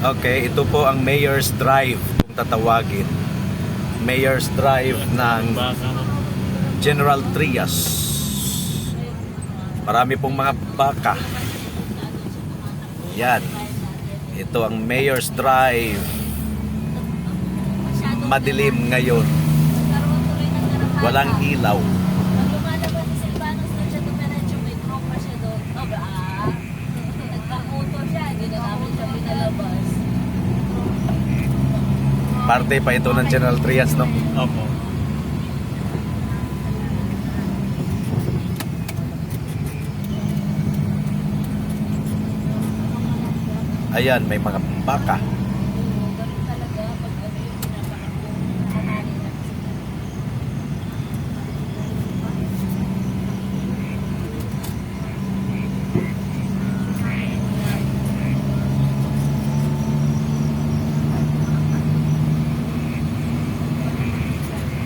Okay, ito po ang Mayor's Drive kung tatawagin. Mayor's Drive ng General Trias. Marami pong mga baka. Yan. Ito ang Mayor's Drive. Madilim ngayon. Walang ilaw. Parte pa ito ng General Trias, no? Opo. Ayan, may mga baka.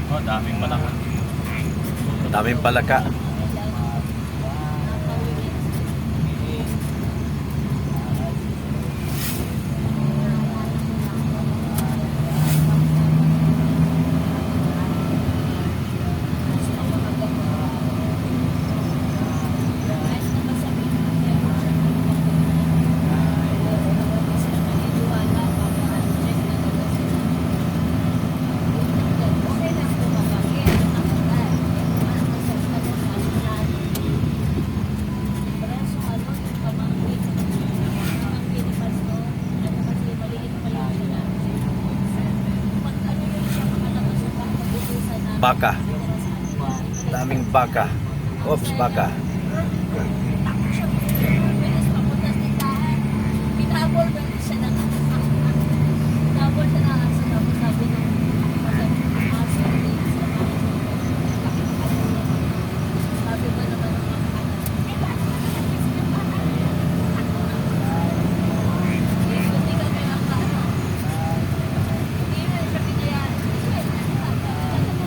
Oh, daming malaki. Daming palaka. Baka. Daming baka. Oops, baka.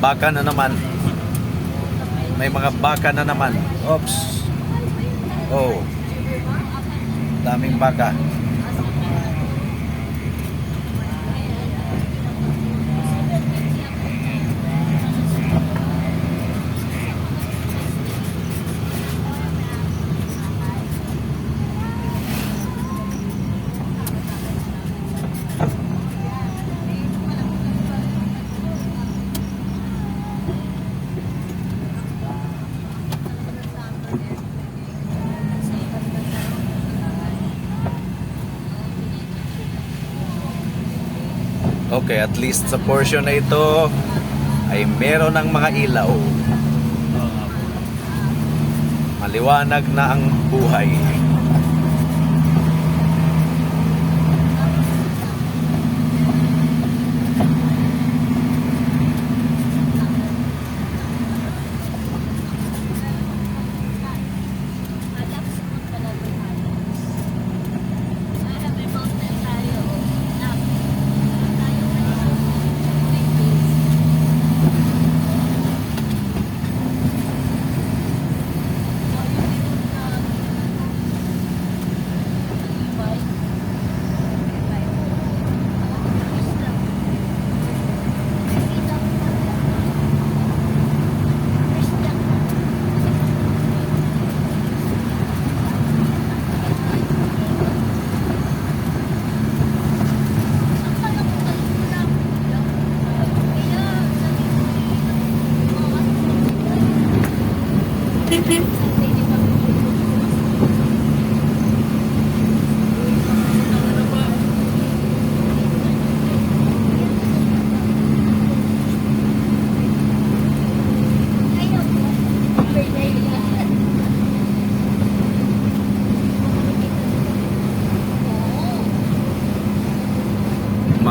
Baka na naman. May mga baka na naman. Oops. Oh. Daming baka. Okay, at least sa portion na ito ay meron ng mga ilaw. Maliwanag na ang buhay.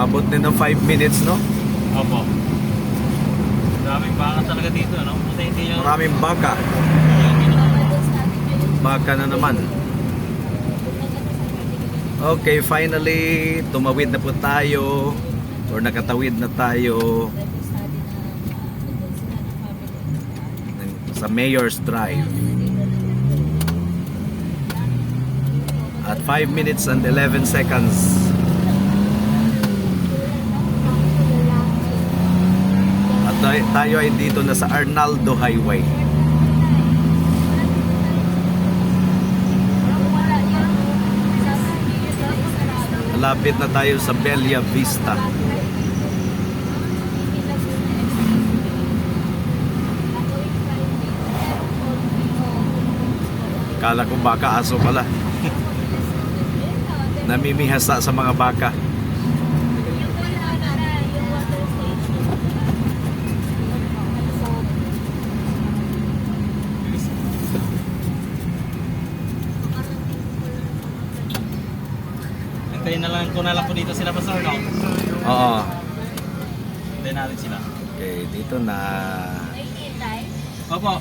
Umabot din ng 5 minutes, no? Opo. Daming baka talaga dito, no? Kasi hindi yung... Maraming baka. Baka na naman. Okay, finally, tumawid na po tayo. Or nakatawid na tayo sa Mayor's Drive. At 5 minutes and 11 seconds tayo ay dito na sa Arnaldo Highway. Malapit na tayo sa Bella Vista. Kala ko baka, aso pala. Namimihasa sa mga baka. Hintayin na lang po dito sila Pastor, no? Oo. Hintayin natin sila. Okay, dito na. Opo.